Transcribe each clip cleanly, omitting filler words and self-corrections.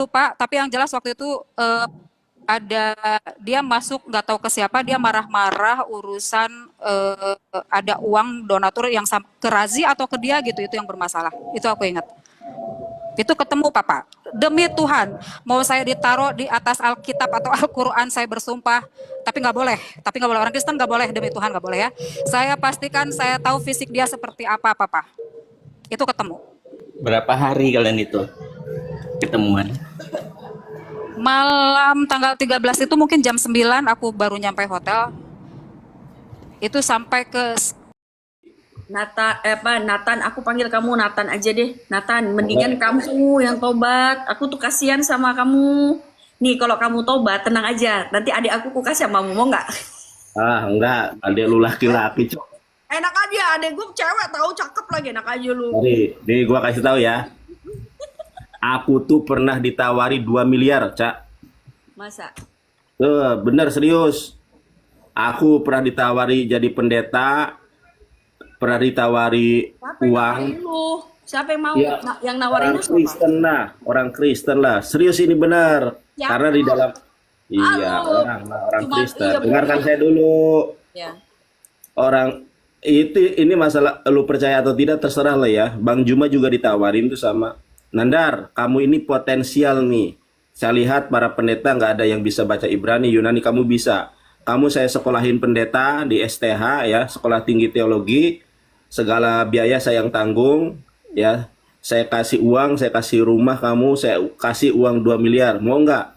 Pak, tapi yang jelas waktu itu ada dia masuk nggak tahu ke siapa, dia marah-marah urusan ada uang donatur yang ke Razi atau ke dia gitu, itu yang bermasalah. Itu aku ingat. Itu ketemu Papa. Demi Tuhan, mau saya ditaruh di atas Alkitab atau Al-Quran, saya bersumpah, tapi nggak boleh. Tapi nggak boleh, orang Kristen nggak boleh, demi Tuhan nggak boleh ya. Saya pastikan saya tahu fisik dia seperti apa, Papa. Itu ketemu. Berapa hari kalian itu ketemuan? Malam tanggal 13 itu mungkin jam 9 aku baru nyampe hotel. Itu sampai ke Nathan, aku panggil kamu Nathan aja deh. Nathan, mendingan kamu yang tobat. Aku tuh kasihan sama kamu. Nih, kalau kamu tobat, tenang aja. Nanti adik aku kasih sama kamu, mau nggak? Ah, enggak. Adik lu laki-laki, Cok. Enak aja, adik gue cewek tahu, cakep lagi, enak aja lu. Nih gua kasih tahu ya. Aku tuh pernah ditawari 2 miliar, Cak. Masa? Bener serius. Aku pernah ditawari jadi pendeta, pernah ditawari uang. Siapa yang mau? Ya, yang nawarin orang Kristen lah, orang Kristen lah. Serius ini benar. Ya, karena di dalam orang Kristen. Iya, dengarkan saya dulu. Ya. Orang ini masalah lu percaya atau tidak terserah lah ya. Bang Juma juga ditawarin tuh sama Nandar, kamu ini potensial nih. Saya lihat para pendeta nggak ada yang bisa baca Ibrani, Yunani, kamu bisa. Kamu saya sekolahin pendeta di STH ya, Sekolah Tinggi Teologi. Segala biaya saya yang tanggung ya. Saya kasih uang, saya kasih rumah kamu, saya kasih uang 2 miliar. Mau nggak?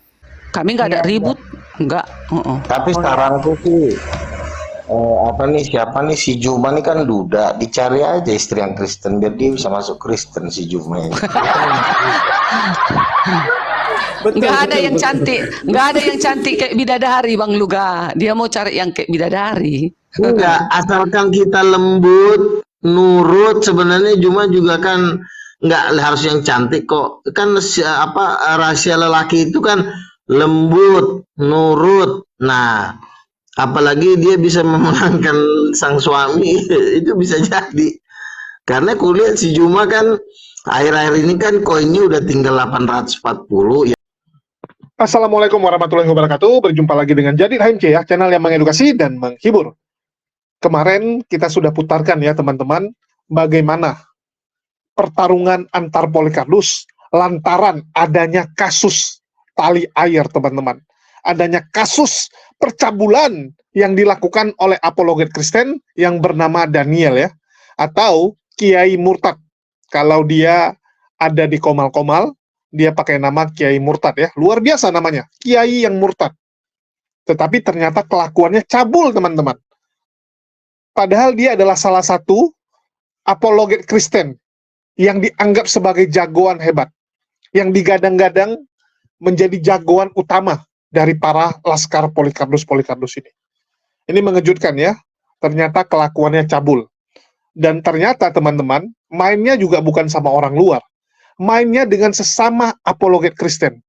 Kami nggak ada ribut, nggak. Tapi saranku sih siapa nih si Juma nih kan duda, dicari aja istri yang Kristen biar dia bisa masuk Kristen si Juma ini. Nggak ada yang cantik, nggak ada yang cantik kayak bidadari Bang Luga. Dia mau cari yang kayak bidadari. Enggak, asalkan kita lembut, nurut. Sebenarnya Juma juga kan nggak harus yang cantik kok. Kan rahasia lelaki itu kan lembut, nurut. Nah, apalagi dia bisa memenangkan sang suami, itu bisa jadi. Karena kulihat si Juma kan akhir-akhir ini kan koinnya udah tinggal 840 ya. Assalamualaikum warahmatullahi wabarakatuh. Berjumpa lagi dengan Jadi HMC ya, channel yang mengedukasi dan menghibur. Kemarin kita sudah putarkan ya teman-teman, bagaimana pertarungan antar Polycarpus lantaran adanya kasus tali air teman-teman. Adanya kasus percabulan yang dilakukan oleh apologet Kristen yang bernama Daniel ya, atau Kiai Murtad. Kalau dia ada di Komal-Komal, dia pakai nama Kiai Murtad ya, luar biasa namanya, Kiai yang murtad. Tetapi ternyata kelakuannya cabul teman-teman. Padahal dia adalah salah satu apologet Kristen yang dianggap sebagai jagoan hebat, yang digadang-gadang menjadi jagoan utama dari para laskar Polycarpus ini. Ini mengejutkan ya, ternyata kelakuannya cabul. Dan ternyata teman-teman, mainnya juga bukan sama orang luar, mainnya dengan sesama apologet Kristen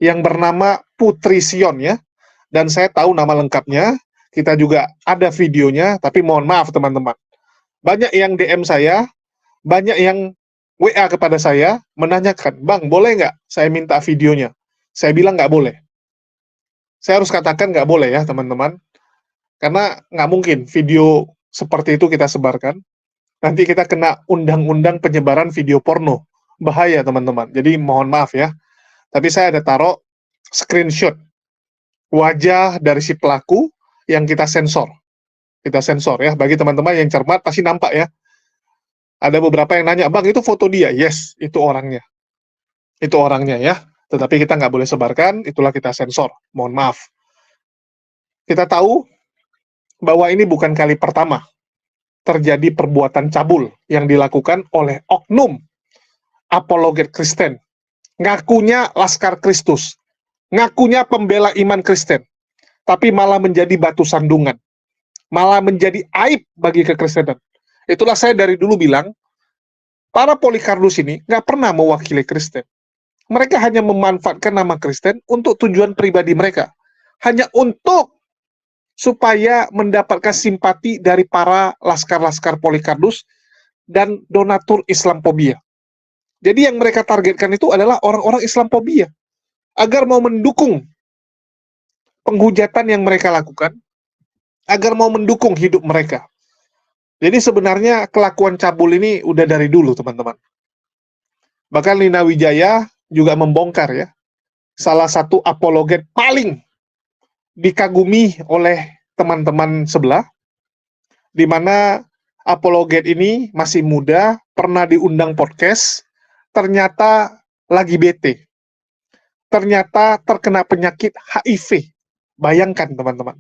yang bernama Putri Sion ya. Dan saya tahu nama lengkapnya, kita juga ada videonya, tapi mohon maaf teman-teman. Banyak yang DM saya, banyak yang WA kepada saya, menanyakan, Bang, boleh nggak saya minta videonya? Saya bilang nggak boleh. Saya harus katakan nggak boleh ya teman-teman, karena nggak mungkin video seperti itu kita sebarkan. Nanti kita kena undang-undang penyebaran video porno. Bahaya teman-teman, jadi mohon maaf ya. Tapi saya ada taruh screenshot wajah dari si pelaku yang kita sensor. Kita sensor ya, bagi teman-teman yang cermat pasti nampak ya. Ada beberapa yang nanya, Bang itu foto dia? Yes, itu orangnya. Itu orangnya ya. Tetapi kita nggak boleh sebarkan, itulah kita sensor. Mohon maaf. Kita tahu bahwa ini bukan kali pertama terjadi perbuatan cabul yang dilakukan oleh oknum apologet Kristen. Ngakunya Laskar Kristus, ngakunya pembela iman Kristen, tapi malah menjadi batu sandungan, malah menjadi aib bagi kekristenan. Itulah saya dari dulu bilang, para Polycarpus ini nggak pernah mewakili Kristen. Mereka hanya memanfaatkan nama Kristen untuk tujuan pribadi mereka. Hanya untuk supaya mendapatkan simpati dari para laskar-laskar Polycarpus dan donatur Islamophobia. Jadi yang mereka targetkan itu adalah orang-orang Islamophobia. agar mau mendukung penghujatan yang mereka lakukan, agar mau mendukung hidup mereka. Jadi sebenarnya kelakuan cabul ini udah dari dulu, teman-teman. Bahkan Lina Wijaya juga membongkar ya, salah satu apologet paling dikagumi oleh teman-teman sebelah, di mana apologet ini masih muda, pernah diundang podcast, ternyata lagi bete. Ternyata terkena penyakit HIV. Bayangkan, teman-teman.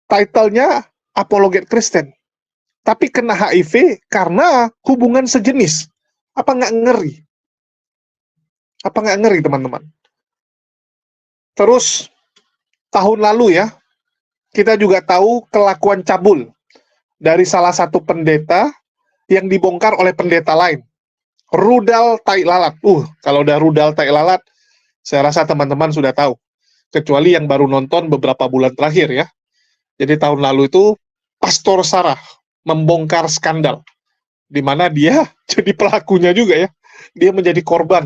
Titlenya apologet Kristen, tapi kena HIV karena hubungan sejenis. Apa nggak ngeri? Apa nggak ngeri, teman-teman? Terus, tahun lalu ya, kita juga tahu kelakuan cabul dari salah satu pendeta yang dibongkar oleh pendeta lain. Rudal tai lalat. Kalau udah rudal tai lalat, saya rasa teman-teman sudah tahu. Kecuali yang baru nonton beberapa bulan terakhir ya. Jadi tahun lalu itu, Pastor Sarah membongkar skandal. Di mana dia jadi pelakunya juga ya. Dia menjadi korban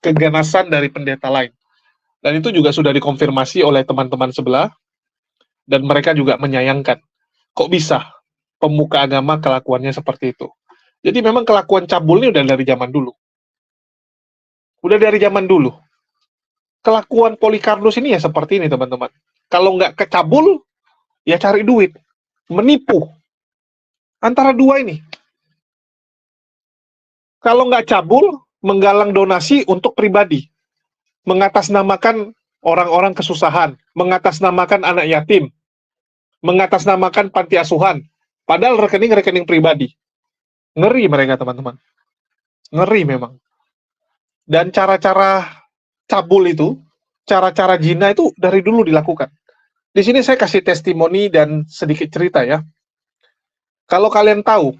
keganasan dari pendeta lain. Dan itu juga sudah dikonfirmasi oleh teman-teman sebelah. Dan mereka juga menyayangkan. Kok bisa pemuka agama kelakuannya seperti itu? Jadi memang kelakuan cabul ini udah dari zaman dulu. Udah dari zaman dulu. Kelakuan Polikarpus ini ya seperti ini, teman-teman. Kalau nggak kecabul, ya cari duit. Menipu. Antara dua ini. Kalau nggak cabul, menggalang donasi untuk pribadi. Mengatasnamakan orang-orang kesusahan. Mengatasnamakan anak yatim. Mengatasnamakan panti asuhan. Padahal rekening-rekening pribadi. Ngeri mereka, teman-teman. Ngeri memang. Dan cara-cara cabul itu, cara-cara zina itu dari dulu dilakukan. Di sini saya kasih testimoni dan sedikit cerita ya. Kalau kalian tahu,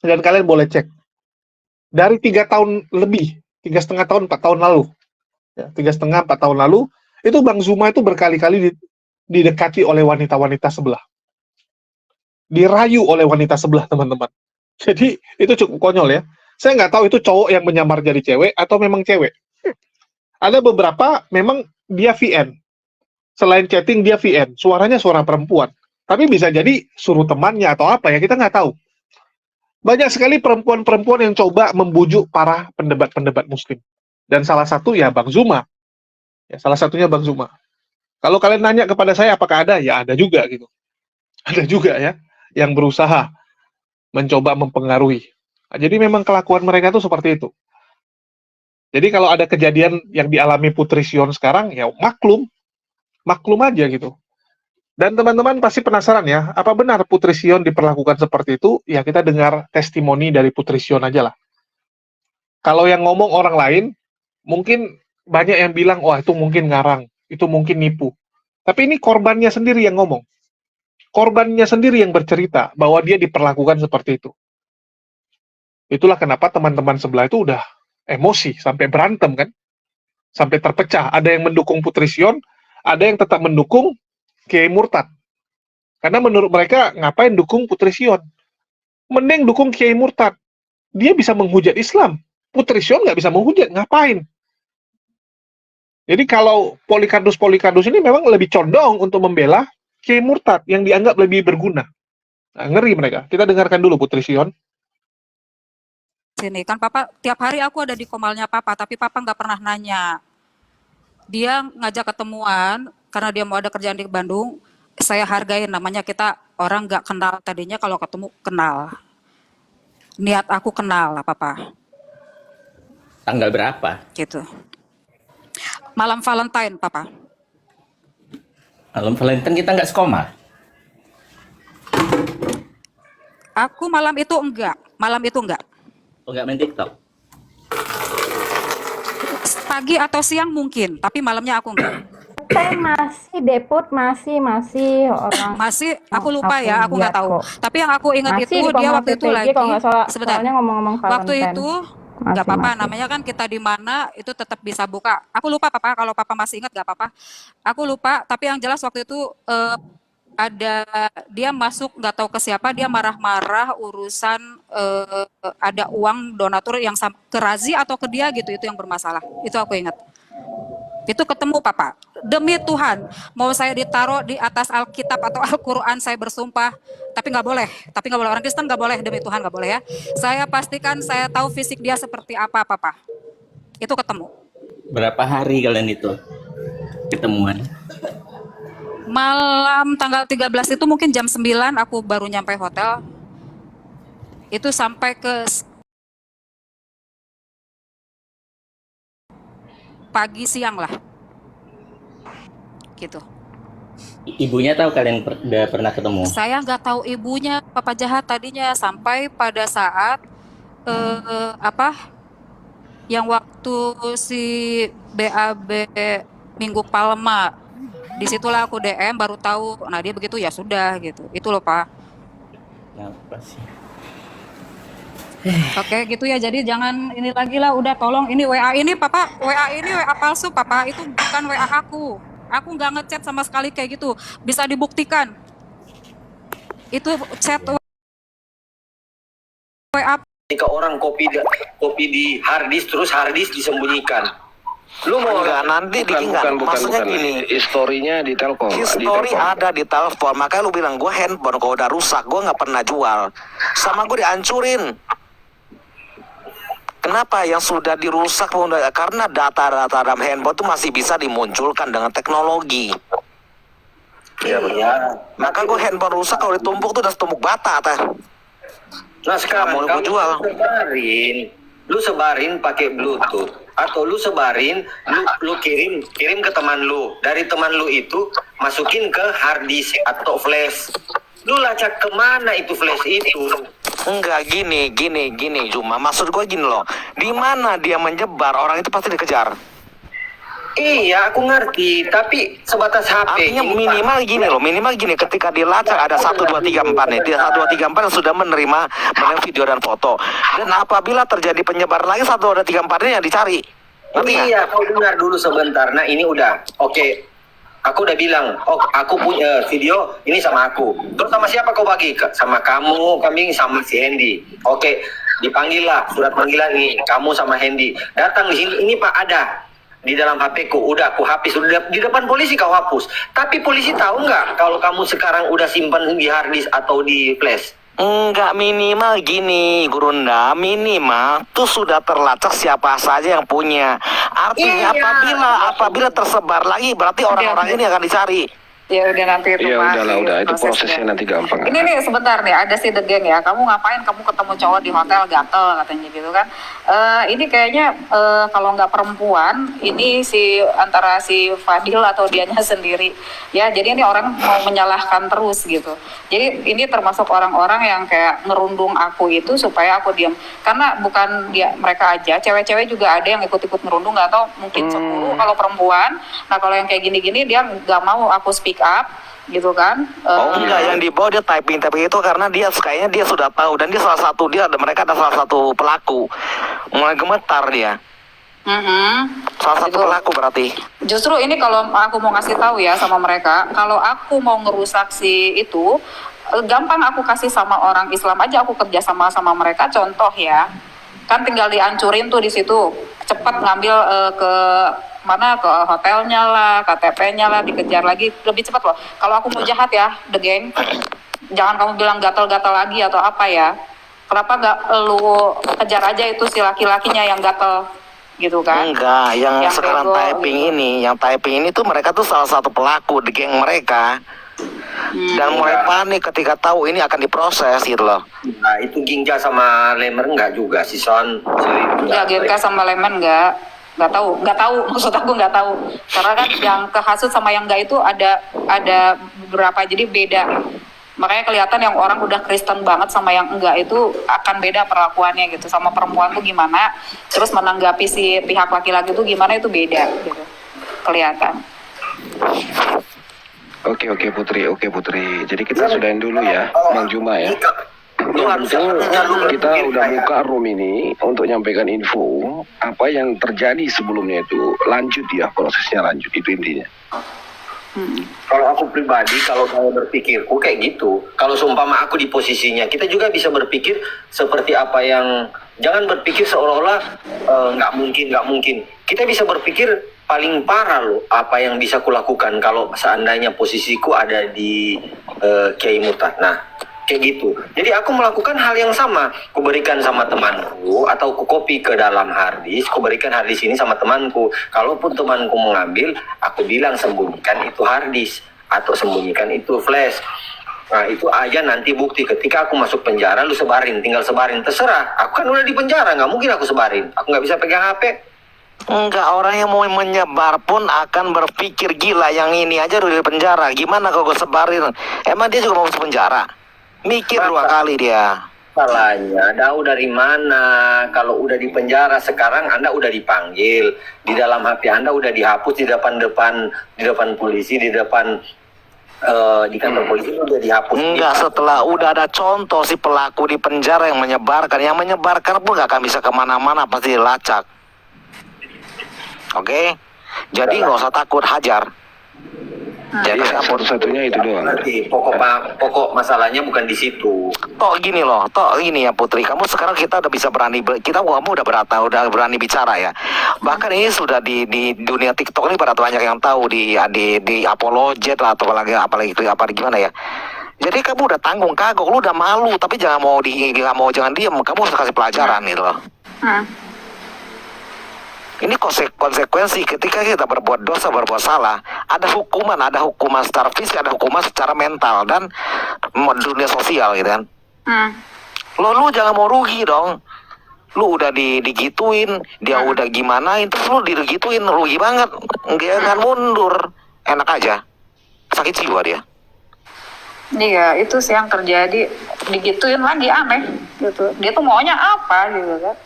dan kalian boleh cek, dari 3 tahun lebih, 3,5 tahun, 4 tahun lalu, ya, 3,5, 4 tahun lalu, itu Bang Zuma itu berkali-kali didekati oleh wanita-wanita sebelah. Dirayu oleh wanita sebelah, teman-teman. Jadi, itu cukup konyol ya. Saya nggak tahu itu cowok yang menyamar jadi cewek, atau memang cewek. Ada beberapa memang dia VN. Selain chatting dia VN, suaranya suara perempuan. Tapi bisa jadi suruh temannya atau apa ya, kita nggak tahu. Banyak sekali perempuan-perempuan yang coba membujuk para pendebat-pendebat muslim. Dan salah satu ya Bang Zuma. Ya, salah satunya Bang Zuma. Kalau kalian nanya kepada saya apakah ada, ya ada juga gitu. Ada juga ya yang berusaha mencoba mempengaruhi. Nah, jadi memang kelakuan mereka itu seperti itu. Jadi kalau ada kejadian yang dialami Putri Sion sekarang, ya maklum aja gitu. Dan teman-teman pasti penasaran ya, apa benar Putri Sion diperlakukan seperti itu? Ya kita dengar testimoni dari Putri Sion aja lah. Kalau yang ngomong orang lain, mungkin banyak yang bilang, wah itu mungkin ngarang, itu mungkin nipu. Tapi ini korbannya sendiri yang ngomong. Korbannya sendiri yang bercerita bahwa dia diperlakukan seperti itu. Itulah kenapa teman-teman sebelah itu udah emosi, sampai berantem kan, sampai terpecah. Ada yang mendukung Putri Sion, ada yang tetap mendukung Kiai Murtad. Karena menurut mereka, ngapain dukung Putri Sion? Mending dukung Kiai Murtad. Dia bisa menghujat Islam. Putri Sion nggak bisa menghujat, ngapain? Jadi kalau Polikarpus ini memang lebih condong untuk membela Kiai Murtad yang dianggap lebih berguna. Nah, ngeri mereka. Kita dengarkan dulu Putri Sion. Sini kan Papa tiap hari aku ada di komalnya Papa, tapi Papa nggak pernah nanya. Dia ngajak ketemuan karena dia mau ada kerjaan di Bandung. Saya hargain, namanya kita orang nggak kenal, tadinya kalau ketemu kenal. Niat aku kenal lah Papa. Tanggal berapa? Gitu. Malam Valentine Papa. Malam Valentine kita nggak sekoma. Aku malam itu enggak. Oh, nggak main TikTok. Pagi atau siang mungkin, tapi malamnya aku enggak. Saya masih Deput, masih orang. Masih, aku lupa ya, aku nggak tahu. kok. Tapi yang aku ingat Masih itu di dia Komnas waktu itu PPG, lagi. kalau nggak salah, Sebentar. soalnya ngomong-ngomong Waktu Valentine. itu Masih, nggak apa-apa, masih. namanya kan kita di mana itu tetap bisa buka. Aku lupa Papa, kalau Papa masih ingat nggak apa-apa. Aku lupa, tapi yang jelas waktu itu ada dia masuk nggak tahu ke siapa, dia marah-marah urusan ada uang donatur yang ke Razi atau ke dia gitu, itu yang bermasalah. Itu aku ingat. Itu ketemu Papa. Demi Tuhan, mau saya ditaruh di atas Alkitab atau Al-Quran, saya bersumpah, tapi nggak boleh. Tapi nggak boleh, orang Kristen nggak boleh, demi Tuhan nggak boleh ya. Saya pastikan saya tahu fisik dia seperti apa, Papa. Itu ketemu. Berapa hari kalian itu ketemuan? Malam tanggal 13 itu mungkin jam 9 aku baru nyampe hotel. Itu sampai ke pagi siang lah. Gitu. Ibunya tahu kalian udah pernah ketemu? Saya nggak tahu ibunya, Papa jahat tadinya, sampai pada saat yang waktu si BAB Minggu Palma, disitulah aku DM baru tahu. Nah dia begitu, ya sudah gitu. Itu loh Pak. Kenapa sih? Oke gitu ya, jadi jangan ini lagi lah, udah tolong ini WA ini Papa, WA ini WA palsu Papa, itu bukan WA aku. Aku nggak ngechat sama sekali kayak gitu, bisa dibuktikan. Itu chat WA. Ketika orang copy di hard disk, terus hard disk disembunyikan. Lu mau Enggak, nanti ditinggal. Maksudnya gini, historinya di Telkom. history ada di telepon, makanya lu bilang gue handphone kalau udah rusak gue nggak pernah jual, sama gue dihancurin. Kenapa yang sudah dirusak? Karena data-data dalam handphone itu masih bisa dimunculkan dengan teknologi. Ya. Maka gue handphone rusak kalau ditumpuk tuh udah setumpuk bata teh. Nah sekarang Mau kamu lu jual. lu sebarin pakai Bluetooth, atau lu sebarin, lu kirim ke teman lu. Dari teman lu itu masukin ke hard disk atau flash. Lu lacak kemana itu flash itu? Enggak, gini cuma maksud gue gini loh, di mana dia menyebar orang itu pasti dikejar. Iya, aku ngerti, tapi sebatas HP. Artinya minimal gini, ketika dilacak ada 1, 2, 3, 4 nih, 1, 2, 3, 4 yang sudah menerima video dan foto. Dan apabila terjadi penyebar lagi 1, 2, 3, 4 ini yang dicari. Ngerti nggak? Iya, kau dengar dulu sebentar. Nah ini udah, oke. Aku udah bilang, oh aku punya video ini sama aku. Terus sama siapa kau bagi? Sama kamu, kami sama si Hendy. Oke, dipanggil lah, surat panggilan nih, kamu sama Hendy. Datang di sini, ini Pak ada di dalam HP ku, udah aku hapus, udah di depan polisi kau hapus. Tapi polisi tahu nggak kalau kamu sekarang udah simpan di hard disk atau di flash? Enggak, minimal gini Gurunda, minimal tuh sudah terlacak siapa saja yang punya. Artinya Iya. apabila tersebar lagi berarti orang-orang ini akan dicari. Ya udah nanti itu Ya Pak, udah itu prosesnya prosesnya. nanti gampang. Ini nih sebentar nih, ada si The Gang ya. Kamu ngapain? Kamu ketemu cowok di hotel gatel katanya gitu kan? Ini kayaknya kalau nggak perempuan, ini si antara si Fadil atau dianya sendiri. Ya, jadi ini orang mau menyalahkan terus gitu. Jadi ini termasuk orang-orang yang kayak ngerundung aku itu supaya aku diam. Karena bukan mereka aja, cewek-cewek juga ada yang ikut-ikut ngerundung, nggak tahu mungkin 10 kalau perempuan. Nah kalau yang kayak gini-gini dia nggak mau aku speak up gitu kan. Enggak, yang dibawa dia typing itu karena dia kayaknya dia sudah tahu dan dia mereka ada salah satu pelaku. Mulai gemetar dia. Salah satu pelaku berarti. Justru ini kalau aku mau ngasih tahu ya sama mereka, kalau aku mau ngerusak si itu, gampang aku kasih sama orang Islam aja, aku kerja sama mereka. Contoh ya, kan tinggal dihancurin tuh di situ, cepat ngambil ke mana, ke hotelnya lah, KTP-nya lah, dikejar lagi lebih cepat loh. Kalau aku mau jahat ya, The Gang, jangan kamu bilang gatal-gatal lagi atau apa ya. Kenapa gak lu kejar aja itu si laki-lakinya yang gatal gitu kan? Enggak, yang sekarang bego, typing gitu. yang typing ini tuh mereka tuh salah satu pelaku di geng mereka. Dan mulai panik ketika tahu ini akan diproses gitu loh. Nah itu Ginja sama Lemer enggak juga si Son. Ya Genka sama Lemen nggak tahu maksud aku nggak tahu, karena kan yang kehasut sama yang enggak itu ada beberapa, jadi beda. Makanya kelihatan yang orang udah Kristen banget sama yang enggak itu akan beda perlakuannya gitu. Sama perempuan tuh gimana, terus menanggapi si pihak laki-laki tuh gimana, itu beda gitu, kelihatan. Oke Putri. Jadi kita sudahin dulu ya, Bang Juma ya. Kita udah buka room ini untuk nyampaikan info apa yang terjadi sebelumnya, itu lanjut ya, prosesnya lanjut, itu intinya. Kalau aku pribadi, kalau saya berpikirku kayak gitu, kalau seumpama aku di posisinya, kita juga bisa berpikir seperti apa yang, jangan berpikir seolah-olah nggak mungkin. Kita bisa berpikir paling parah loh apa yang bisa kulakukan kalau seandainya posisiku ada di Kiai Murtad. Nah, kayak gitu. Jadi aku melakukan hal yang sama. Kuberikan sama temanku atau ku copy ke dalam harddisk, kuberikan harddisk ini sama temanku. Kalaupun temanku mengambil, aku bilang sembunyikan itu harddisk atau sembunyikan itu flash. Nah, itu aja nanti bukti. Ketika aku masuk penjara, lu sebarin, tinggal sebarin, terserah. Aku kan udah di penjara, nggak mungkin aku sebarin. Aku nggak bisa pegang HP. Enggak, orang yang mau menyebar pun akan berpikir gila, yang ini aja udah di penjara. Gimana kalau gue sebarin? Emang dia juga mau masuk penjara? Mikir dua kali dia. Salahnya, tahu dari mana? Kalau udah di penjara sekarang, Anda udah dipanggil. Di dalam HP Anda udah dihapus di depan polisi, di depan di kantor polisi udah dihapus. Enggak, setelah udah ada contoh si pelaku di penjara yang menyebarkan pun gak akan bisa kemana-mana, pasti dilacak. Oke, jadi nggak usah takut, hajar. Jadi satu-satunya itu doang. Nanti pokok masalahnya bukan di situ. Toh gini ya Putri, kamu sekarang kita udah bisa kamu udah berani bicara ya. Bahkan ini sudah di dunia TikTok ini pada banyak yang tahu di apologet lah, atau apalagi gimana ya. Jadi kamu udah tanggung kagok, lu udah malu, tapi jangan diam, kamu harus kasih pelajaran gitu loh. Ini konsekuensi ketika kita berbuat dosa, berbuat salah, ada hukuman secara fisik, ada hukuman secara mental dan dunia sosial gitu kan. Lu jangan mau rugi dong. Lu udah digituin, dia udah gimanain, terus lu digituin, rugi banget. Jangan mundur, enak aja, sakit jiwa dia. Iya, itu sih yang terjadi, digituin lagi aneh gitu. Dia tuh maunya apa gitu kan?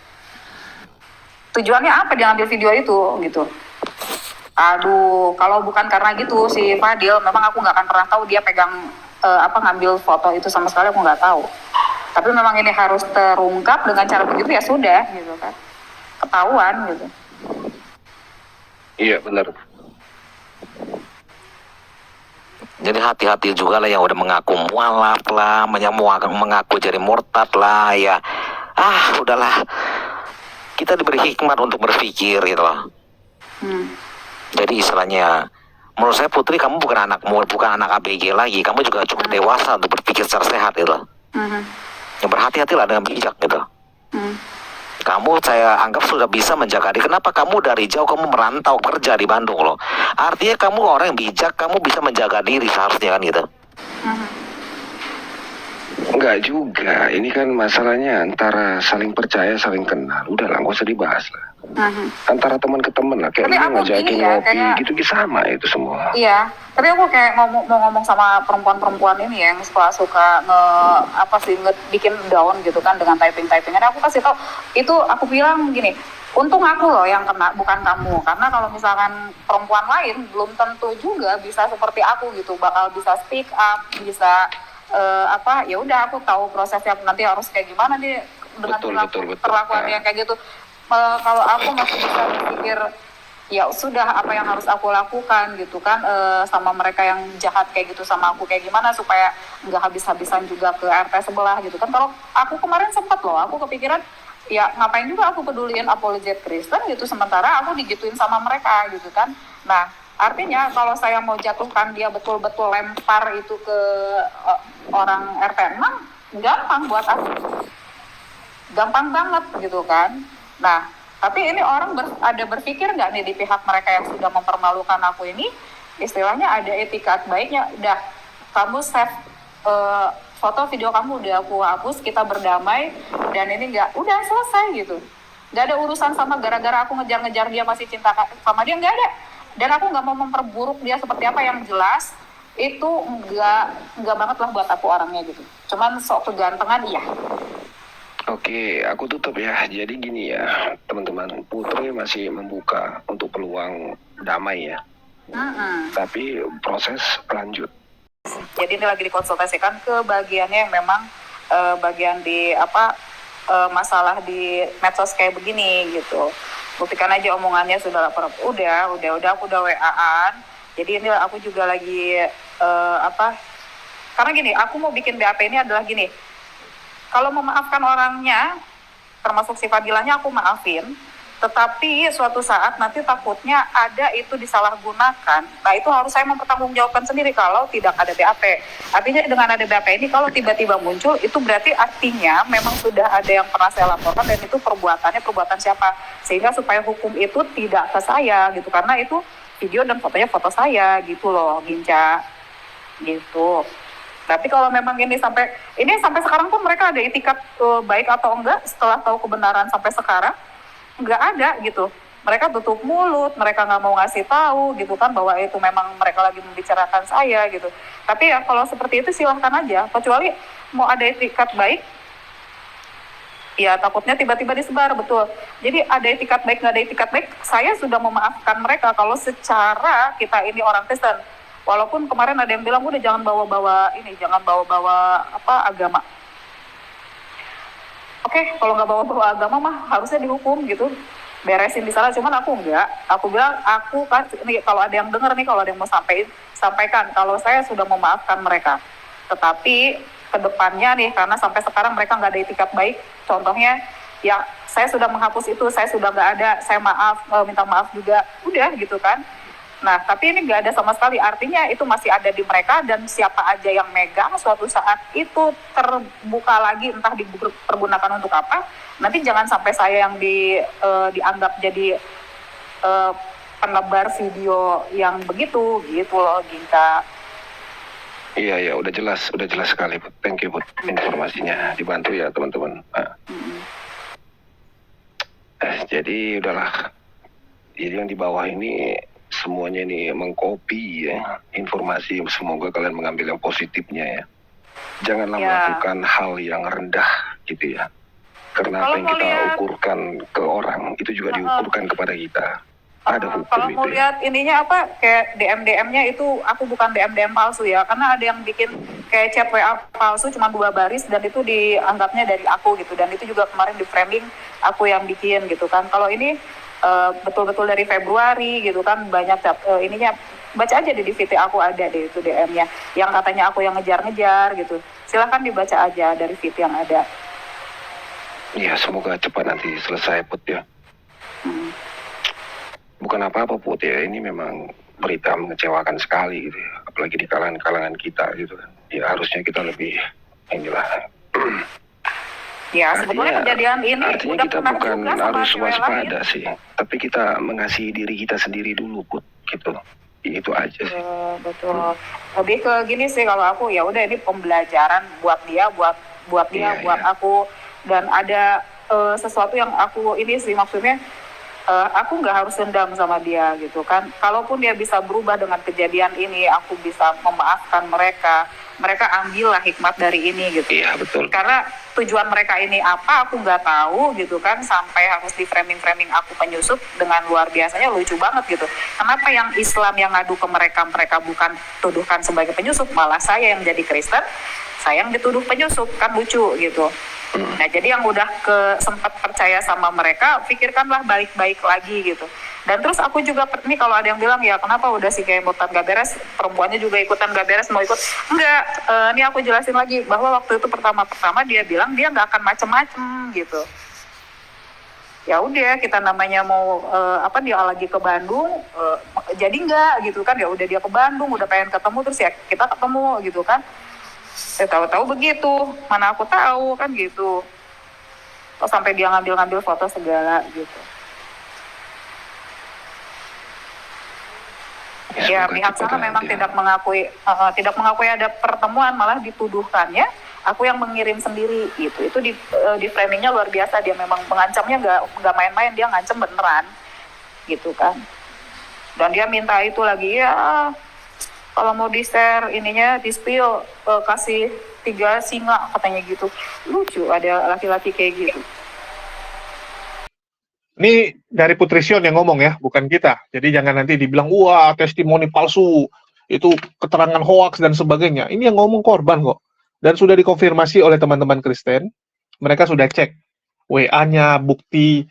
Tujuannya apa dia ngambil video itu gitu. Aduh, kalau bukan karena gitu si Fadil, memang aku nggak akan pernah tahu dia pegang ngambil foto itu, sama sekali aku nggak tahu. Tapi memang ini harus terungkap dengan cara begitu, ya sudah gitu kan, ketahuan gitu. Iya benar. Jadi hati-hati juga lah yang udah mengaku mualaf lah, mengaku jadi murtad lah ya. Udahlah. Kita diberi hikmat untuk berpikir gitu loh. Jadi istilahnya, menurut saya Putri, kamu bukan anak ABG lagi, kamu juga cukup dewasa untuk berpikir secara sehat gitu loh. Yang berhati-hatilah dengan bijak gitu. Kamu saya anggap sudah bisa menjaga diri. Kenapa kamu dari jauh kamu merantau kerja di Bandung loh? Artinya kamu orang yang bijak, kamu bisa menjaga diri seharusnya kan gitu. Enggak juga, ini kan masalahnya antara saling percaya, saling kenal. Udah lah, gak usah dibahas lah. Antara teman ke teman lah, kayak lu ngajakin ngopi, gitu sama itu semua. Iya, tapi aku kayak mau ngomong sama perempuan-perempuan ini yang suka bikin down gitu kan dengan typing-typingan. Aku kasih tau, itu aku bilang gini, untung aku loh yang kena, bukan kamu. Karena kalau misalkan perempuan lain belum tentu juga bisa seperti aku gitu, bakal bisa speak up, bisa ya udah, aku tahu prosesnya nanti harus kayak gimana nih dengan perlakuan yang kayak gitu. Kalau aku masih bisa berpikir ya sudah, apa yang harus aku lakukan gitu kan, sama mereka yang jahat kayak gitu sama aku kayak gimana supaya nggak habis-habisan juga ke RT sebelah gitu kan. Kalau aku kemarin sempat loh, aku kepikiran ya ngapain juga aku peduliin apologet Kristen gitu, sementara aku digituin sama mereka gitu kan. Nah, artinya kalau saya mau jatuhkan dia betul-betul lempar itu ke orang RT 6, gampang buat aku. Gampang banget gitu kan. Nah, tapi ini orang ada berpikir nggak nih di pihak mereka yang sudah mempermalukan aku ini, istilahnya ada etikat baiknya. Udah, kamu save foto video kamu, udah aku hapus, kita berdamai, dan ini udah selesai gitu. Nggak ada urusan sama gara-gara aku ngejar-ngejar dia masih cinta sama dia, nggak ada. Dan aku nggak mau memperburuk dia seperti apa, yang jelas itu nggak banget lah buat aku orangnya gitu. Cuman sok kegantengan iya. Oke, aku tutup ya. Jadi gini ya, teman-teman, Putri masih membuka untuk peluang damai ya. Tapi proses lanjut. Jadi ini lagi dikonsultasikan ke bagiannya yang memang bagian di masalah di medsos kayak begini gitu. Buktikan aja omongannya sudah lapor. Udah aku udah WA-an. Jadi ini aku juga lagi karena gini, aku mau bikin BAP ini adalah gini. Kalau memaafkan orangnya, termasuk si Fadilahnya aku maafin, Tetapi suatu saat nanti takutnya ada itu disalahgunakan. Nah itu harus saya mempertanggungjawabkan sendiri kalau tidak ada BAP. Artinya dengan ada BAP ini kalau tiba-tiba muncul itu berarti artinya memang sudah ada yang pernah saya laporkan dan itu perbuatannya perbuatan siapa. Sehingga supaya hukum itu tidak ke saya gitu. Karena itu video dan fotonya foto saya gitu loh Ginca. Gitu. Tapi kalau memang ini sampai sekarang pun mereka ada itikat baik atau enggak setelah tahu kebenaran sampai sekarang nggak ada gitu. Mereka tutup mulut, mereka nggak mau ngasih tahu gitu kan bahwa itu memang mereka lagi membicarakan saya gitu. Tapi ya kalau seperti itu silahkan aja, kecuali mau ada etikat baik, ya takutnya tiba-tiba disebar, betul. Jadi ada etikat baik nggak ada etikat baik, saya sudah memaafkan mereka kalau secara kita ini orang Kristen. Walaupun kemarin ada yang bilang udah jangan bawa-bawa agama. Oke, kalau nggak bawa-bawa agama mah harusnya dihukum gitu, beresin di sana. Cuman aku enggak, aku bilang aku kan nih kalau ada yang dengar nih, kalau ada yang mau sampaikan kalau saya sudah memaafkan mereka. Tetapi kedepannya nih karena sampai sekarang mereka nggak ada itikat baik, contohnya ya saya sudah menghapus itu, saya sudah nggak ada, saya minta maaf juga, udah gitu kan. Nah, tapi ini nggak ada sama sekali, artinya itu masih ada di mereka dan siapa aja yang megang suatu saat itu terbuka lagi, entah dipergunakan untuk apa, nanti jangan sampai saya yang dianggap jadi penebar video yang begitu, gitu loh, Ginta. Iya, udah jelas sekali, Bud. Thank you, Bud, informasinya, dibantu ya teman-teman. Jadi udahlah, jadi yang di bawah ini semuanya ini mengcopy ya informasi, semoga kalian mengambil yang positifnya ya. Janganlah melakukan hal yang rendah gitu ya. Karena apa yang kita ukurkan ke orang itu juga diukurkan kepada kita. Ada hukum kalau itu. Mau lihat ininya apa kayak DM-nya itu aku bukan DM palsu ya, karena ada yang bikin kayak chat WA palsu cuma 2 baris dan itu dianggapnya dari aku gitu, dan itu juga kemarin di framing aku yang bikin gitu kan. Kalau ini betul-betul dari Februari gitu kan, banyak ininya, baca aja di VT aku ada deh itu DM-nya yang katanya aku yang ngejar-ngejar gitu, silahkan dibaca aja dari VT yang ada. Iya, semoga cepat nanti selesai, Put ya. Bukan apa-apa, Put ya, ini memang berita mengecewakan sekali gitu ya, apalagi di kalangan kita gitu kan. Ya harusnya kita lebih inilah. Ya, sebetulnya kejadian ini artinya udah kita pernah bukan juga sama harus cewek waspada lain. sih, tapi kita mengasihi diri kita sendiri dulu, Put, gitu. Itu aja sih. Betul. Lebih ke gini sih kalau aku, ya udah ini pembelajaran buat dia, buat aku, dan ada sesuatu yang aku ini sih maksudnya aku nggak harus dendam sama dia gitu kan. Kalaupun dia bisa berubah dengan kejadian ini, aku bisa memaafkan mereka ambillah hikmat dari ini gitu. Iya, betul. Karena tujuan mereka ini apa aku nggak tahu gitu kan, sampai harus di framing aku penyusup dengan luar biasanya, lucu banget gitu. Kenapa yang Islam yang ngadu ke mereka bukan tuduhkan sebagai penyusup, malah saya yang jadi Kristen, saya yang dituduh penyusup, kan lucu gitu. Nah jadi yang udah sempat percaya sama mereka, pikirkanlah baik-baik lagi gitu. Dan terus aku juga, nih kalau ada yang bilang ya kenapa udah si kayak ikutan gak beres, perempuannya juga ikutan gak beres, mau ikut. Enggak, ini aku jelasin lagi, bahwa waktu itu pertama-pertama dia bilang dia gak akan macem-macem gitu. Ya udah, kita namanya mau dia lagi ke Bandung, jadi enggak gitu kan, ya udah dia ke Bandung, udah pengen ketemu, terus ya kita ketemu gitu kan. Tahu-tahu begitu, mana aku tahu kan gitu. Terus sampai dia ngambil foto segala gitu. Ya pihak sana memang tidak mengakui ada pertemuan, malah dituduhkannya aku yang mengirim sendiri gitu. Itu di framingnya luar biasa, dia memang mengancamnya nggak main-main, dia ngancam beneran gitu kan. Dan dia minta itu lagi ya, kalau mau di-share ininya, di-spill, kasih 3 singa katanya gitu. Lucu ada laki-laki kayak gitu. Ini dari Putri Sion yang ngomong ya, bukan kita. Jadi jangan nanti dibilang, wah testimoni palsu, itu keterangan hoaks dan sebagainya. Ini yang ngomong korban kok. Dan sudah dikonfirmasi oleh teman-teman Kristen, mereka sudah cek WA-nya, bukti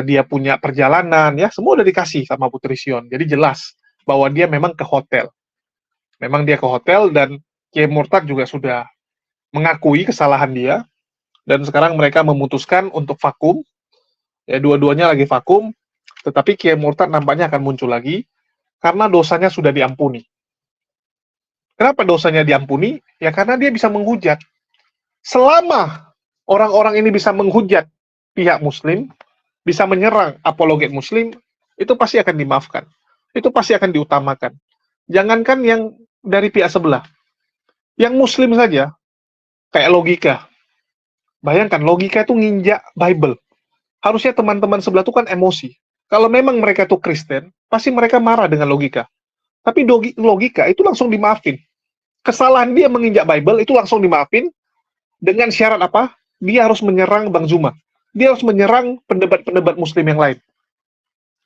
dia punya perjalanan, ya semua udah dikasih sama Putri Sion. Jadi jelas bahwa dia memang ke hotel. Memang dia ke hotel, dan Kiai Murtad juga sudah mengakui kesalahan dia, dan sekarang mereka memutuskan untuk vakum, Ya, dua-duanya lagi vakum, tetapi Kiai Murtad nampaknya akan muncul lagi karena dosanya sudah diampuni. Kenapa dosanya diampuni? Ya karena dia bisa menghujat. Selama orang-orang ini bisa menghujat pihak Muslim, bisa menyerang apologet Muslim, itu pasti akan dimaafkan. Itu pasti akan diutamakan. Jangankan yang dari pihak sebelah. Yang Muslim saja, kayak logika. Bayangkan, logika itu nginjak Bible. Harusnya teman-teman sebelah itu kan emosi. Kalau memang mereka itu Kristen, pasti mereka marah dengan logika. Tapi logika itu langsung dimaafin. Kesalahan dia menginjak Bible itu langsung dimaafin dengan syarat apa? Dia harus menyerang Bang Zuma. Dia harus menyerang pendebat-pendebat Muslim yang lain.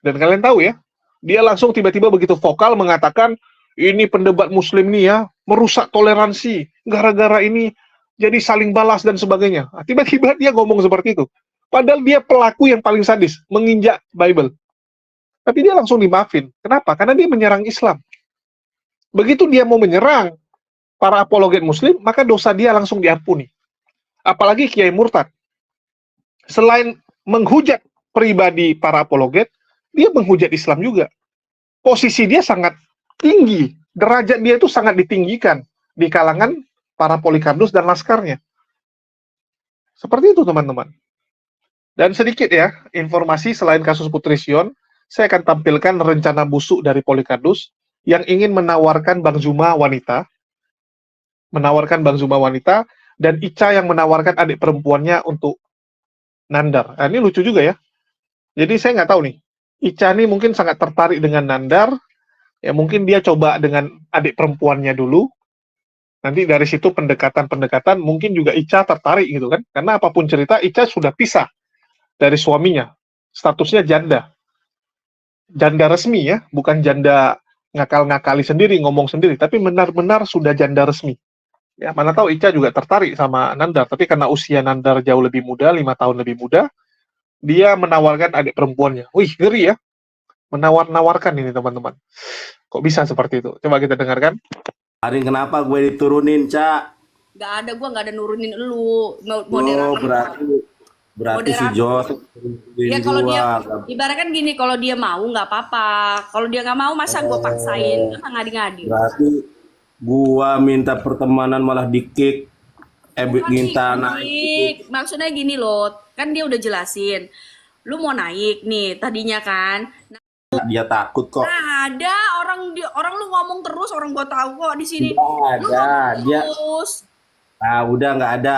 Dan kalian tahu ya, dia langsung tiba-tiba begitu vokal mengatakan, ini pendebat Muslim nih ya, merusak toleransi. Gara-gara ini jadi saling balas dan sebagainya. Nah, tiba-tiba dia ngomong seperti itu. Padahal dia pelaku yang paling sadis, menginjak Bible. Tapi dia langsung dimaafin. Kenapa? Karena dia menyerang Islam. Begitu dia mau menyerang para apologet Muslim, maka dosa dia langsung diampuni. Apalagi Kiai Murtad. Selain menghujat pribadi para apologet, dia menghujat Islam juga. Posisi dia sangat tinggi. Derajat dia itu sangat ditinggikan di kalangan para Polikardus dan laskarnya. Seperti itu, teman-teman. Dan sedikit ya, informasi selain kasus Putri Sion, saya akan tampilkan rencana busuk dari Polikardus yang ingin menawarkan Bang Zuma wanita, dan Ica yang menawarkan adik perempuannya untuk Nandar. Nah, ini lucu juga ya. Jadi saya nggak tahu nih, Ica ini mungkin sangat tertarik dengan Nandar, ya mungkin dia coba dengan adik perempuannya dulu, nanti dari situ pendekatan-pendekatan, mungkin juga Ica tertarik gitu kan, karena apapun cerita, Ica sudah pisah dari suaminya, statusnya janda resmi ya, bukan janda ngakal-ngakali sendiri, ngomong sendiri, tapi benar-benar sudah janda resmi. Ya, mana tahu Ica juga tertarik sama Nandar, tapi karena usia Nandar jauh lebih muda, 5 tahun lebih muda, dia menawarkan adik perempuannya. Wih, ngeri ya, menawar-nawarkan ini teman-teman. Kok bisa seperti itu? Coba kita dengarkan. Hari kenapa gue diturunin, Cak? Gak ada, gua gak ada nurunin lu. Oh, Moderator. berarti si Jos Ya kalau dia, ibaratkan gini, kalau dia mau nggak apa-apa. Kalau dia nggak mau, masa gue paksain? Kan ngadi-ngadi. Berarti gua minta pertemanan malah di-kick. Minta naik. Maksudnya gini loh, kan dia udah jelasin. Lu mau naik nih tadinya kan. Dia takut kok. Nah, ada orang lu ngomong terus, orang gua tahu kok di sini. Nggak Lu ada, ngomong dia. terus. Ah, udah nggak ada.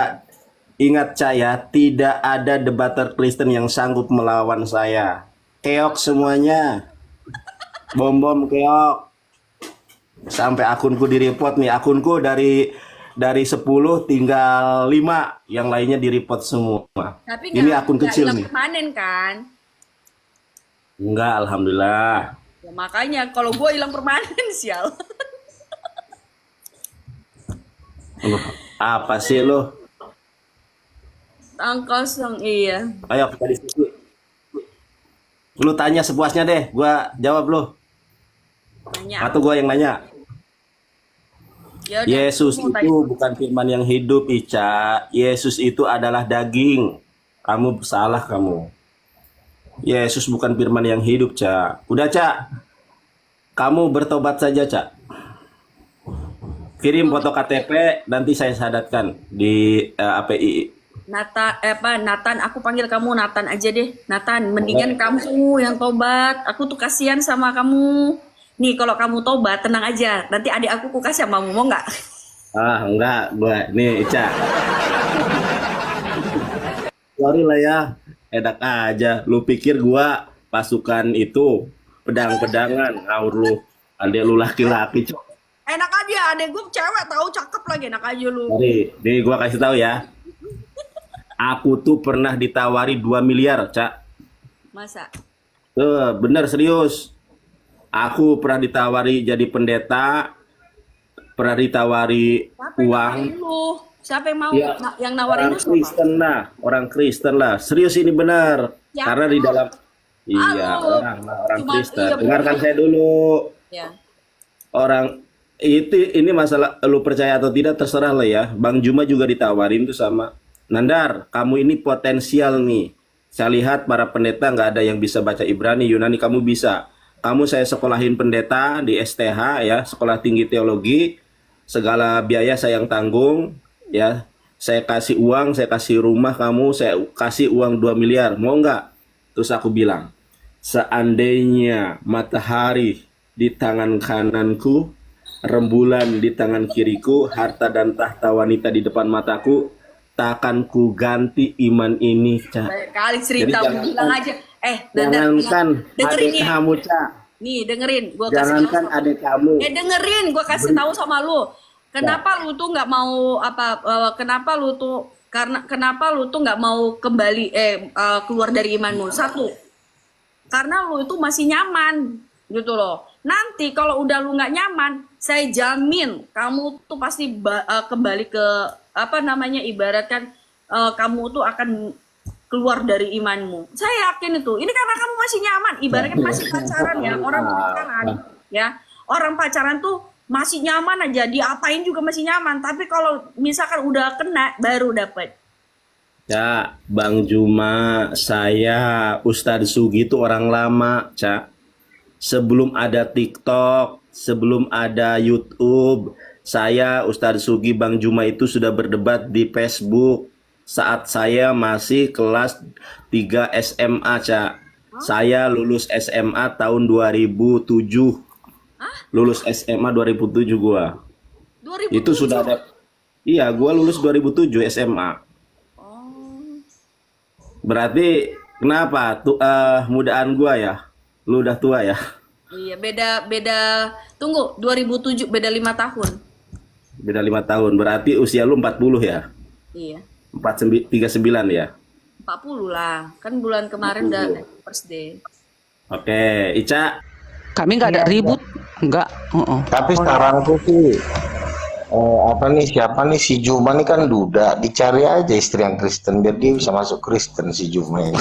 Ingat saya, tidak ada debater Kristen yang sanggup melawan saya. Keok semuanya. Bom-bom keok. Sampai akunku di-report nih. Akunku dari 10 tinggal 5. Yang lainnya di-report semua. Tapi ini akun kecil hilang nih. permanen kan? Enggak, alhamdulillah. Ya, makanya kalau gue hilang permanen sial. Apa sih lo? Kosong iya. Ayo kita diskusi. Lu tanya sepuasnya deh, gua jawab lo. Nanya. Atau gua yang nanya. Ya udah, Yesus mau itu bukan firman yang hidup, Ica. Yesus itu adalah daging. Kamu salah kamu. Yesus bukan firman yang hidup, Ca. Udah, Ca. Kamu bertobat saja, Ca. Kirim foto KTP, nanti saya sadatkan di API. Nathan, aku panggil kamu Nathan aja deh. Nathan, mendingan kamu yang tobat. Aku tuh kasihan sama kamu. Nih, kalau kamu tobat, tenang aja. Nanti adik aku kasih sama kamu, mau nggak? Ah, enggak, gua nih, Ica. Sorry lah ya, enak aja. Lu pikir gua pasukan itu pedang-pedangan, ngaur lu. Adek lu laki-laki, Cok. Enak aja, adek gue cewek tahu cakep lagi, enak aja lu. Nih gua kasih tahu ya. Aku tuh pernah ditawari 2 miliar, Cak. Masa? Bener serius. Aku pernah ditawari jadi pendeta, pernah ditawari uang. Siapa yang mau? Ya, yang nawarin orang Kristen lah, orang Kristen lah. Serius ini benar. Ya. Karena di dalam orang Kristen. Dengarkan saya dulu. Ya. Orang ini masalah lu percaya atau tidak terserah lah ya. Bang Juma juga ditawarin tuh sama Nandar, kamu ini potensial nih. Saya lihat para pendeta nggak ada yang bisa baca Ibrani, Yunani kamu bisa. Kamu saya sekolahin pendeta di STH ya, Sekolah Tinggi Teologi. Segala biaya saya yang tanggung ya. Saya kasih uang, saya kasih rumah kamu, saya kasih uang 2 miliar. Mau nggak? Terus aku bilang, seandainya matahari di tangan kananku, rembulan di tangan kiriku, harta dan tahta wanita di depan mataku, takkan ku ganti iman ini, Cak. Banyak kali cerita, Jadi bilang aja. jangankan dengerin adik nih. kamu, Cak. Nih, dengerin. Gua kasih Jangankan tahu. adik kamu. Dengerin, gua kasih tahu sama lu. Kenapa lu tuh nggak mau kenapa lu tuh nggak mau kembali keluar dari imanmu? Satu, karena lu itu masih nyaman gitu loh. Nanti kalau udah lu nggak nyaman, saya jamin kamu tuh pasti kembali ke ibaratkan kamu tuh akan keluar dari imanmu. Saya yakin itu. Ini karena kamu masih nyaman, ibaratkan masih pacaran ya, orang pacaran ya. Orang pacaran tuh masih nyaman aja, diapain juga masih nyaman. Tapi kalau misalkan udah kena, baru dapet. Ya, Bang Juma, saya Ustadz Sugi itu orang lama, Cak. Sebelum ada TikTok, sebelum ada YouTube, saya Ustadz Sugi Bang Juma itu sudah berdebat di Facebook saat saya masih kelas 3 SMA, Cak. Saya lulus SMA tahun 2007. Lulus SMA 2007 gua. 2007? Itu sudah ada. Iya, gua lulus 2007 SMA. Berarti kenapa mudaan gua ya? Lu udah tua ya? Iya, beda. Tunggu, 2007 beda 5 tahun. Beda 5 tahun. Berarti usia lu 40 ya? Iya. 39 ya? 40 lah. Kan bulan kemarin udah first day. Oke, Ica. Kami nggak ada ribut, nggak. Tapi saranku sih, siapa nih si Juma nih kan duda, dicari aja istri yang Kristen biar dia bisa masuk Kristen si Juma ini.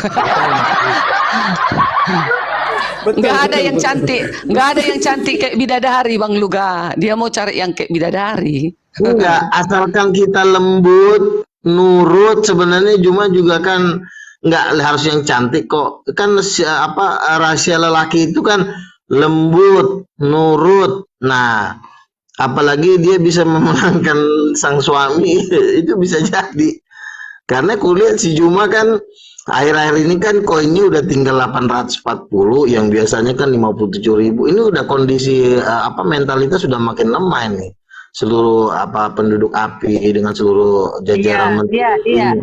Nggak ada yang cantik, nggak ada yang cantik kayak bidadari Bang Luga. Dia mau cari yang kayak bidadari. Enggak, asalkan kita lembut, nurut, sebenarnya Juma juga kan nggak harus yang cantik kok. Kan rahasia lelaki itu kan lembut, nurut. Nah, apalagi dia bisa memenangkan sang suami, itu bisa jadi. Karena kulihat si Juma kan akhir-akhir ini kan koinnya udah tinggal 840, yang biasanya kan 57.000. Ini udah kondisi mentalitas sudah makin lemah ini. Seluruh penduduk API dengan seluruh jajaran Iya.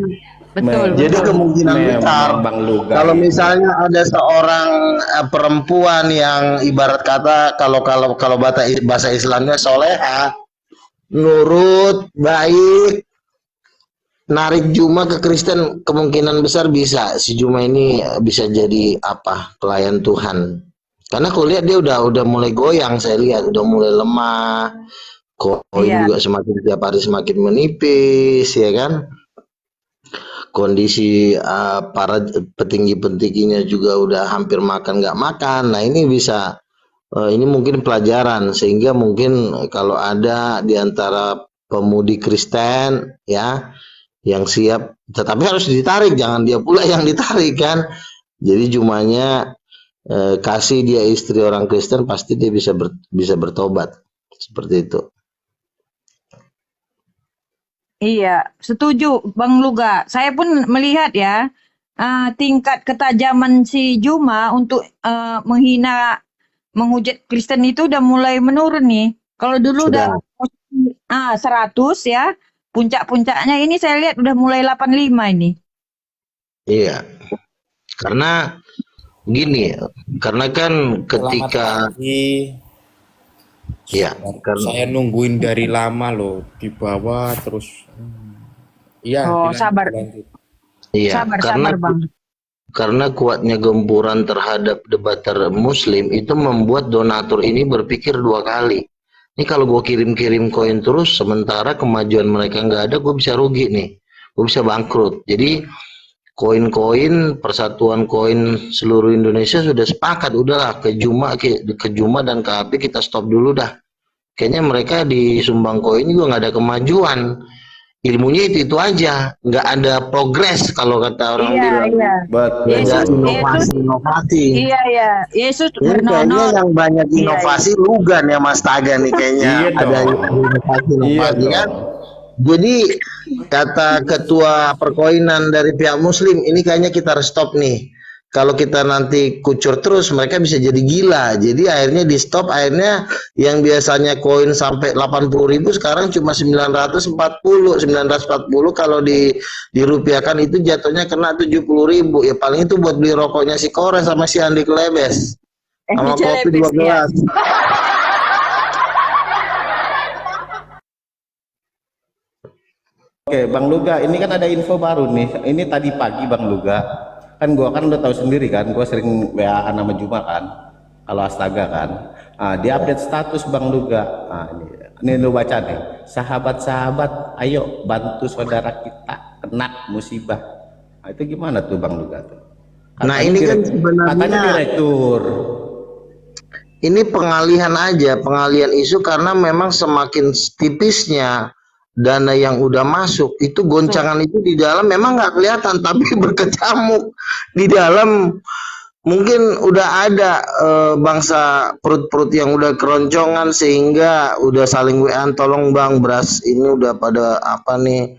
Betul. Jadi kemungkinan besar kalau misalnya ada seorang perempuan yang ibarat kata kalau bahasa Islamnya soleha, nurut, baik, narik Juma ke Kristen, kemungkinan besar bisa si Juma ini bisa jadi pelayan Tuhan. Karena aku lihat dia udah mulai goyang, saya lihat udah mulai lemah, juga semakin tiap hari semakin menipis, ya kan? Kondisi para petinggi-petingginya juga udah hampir makan nggak makan. Nah ini bisa ini mungkin pelajaran, sehingga mungkin kalau ada di antara pemudi Kristen ya yang siap, tetapi harus ditarik, jangan dia pula yang ditarik kan. Jadi Jumanya kasih dia istri orang Kristen, pasti dia bisa bertobat seperti itu. Iya, setuju Bang Luga. Saya pun melihat ya, tingkat ketajaman si Juma untuk menghina, menghujat Kristen itu udah mulai menurun nih. Kalau dulu udah 100 ya, puncak-puncaknya ini saya lihat udah mulai 85 ini. Iya, karena gini, karena kan ketika saya nungguin dari lama loh, di bawah terus. Iya. Sabar. Iya, Sabar Bang. Karena kuatnya gempuran terhadap debater Muslim itu membuat donatur ini berpikir 2 kali. Ini kalau gue kirim-kirim koin terus, sementara kemajuan mereka nggak ada, gue bisa rugi nih, gue bisa bangkrut. Jadi koin-koin, persatuan koin seluruh Indonesia sudah sepakat, udahlah ke Juma dan ke API kita stop dulu dah. Kayaknya mereka di sumbang koin juga nggak ada kemajuan. ilmunya itu aja, nggak ada progres kalau kata orang bilang. Nggak ada inovasi. Iya ya, Yesus Ini kayaknya yang banyak inovasi Lugan ya Mas Taga nih kayaknya ada inovasi kan. Jadi kata ketua perkoinan dari pihak Muslim, ini kayaknya kita harus stop nih. Kalau kita nanti kucur terus, mereka bisa jadi gila. Jadi akhirnya di stop, akhirnya yang biasanya koin sampai 80.000 sekarang cuma 940. 940 kalau dirupiahkan itu jatuhnya kena 70.000. Ya paling itu buat beli rokoknya si Kores sama si Andi Kelebes. Sama kopi 2 gelas. Oke, Bang Luga, ini kan ada info baru nih. Ini tadi pagi Bang Luga. Kan gua kan udah tahu sendiri kan, gua sering WA-an sama Juma kan. Kalau Astaga kan. Dia update status Bang Luga. Ini lu baca nih. Sahabat-sahabat, ayo bantu saudara kita kena musibah. Itu gimana tuh Bang Luga tuh? Nah, ini kan sebenarnya direktur. Ini pengalihan aja, pengalihan isu karena memang semakin tipisnya dana yang udah masuk itu goncangan itu di dalam memang nggak kelihatan tapi berkecamuk di dalam. Mungkin udah ada bangsa perut-perut yang udah keroncongan sehingga udah saling WA-an, tolong bang beras ini udah pada apa nih,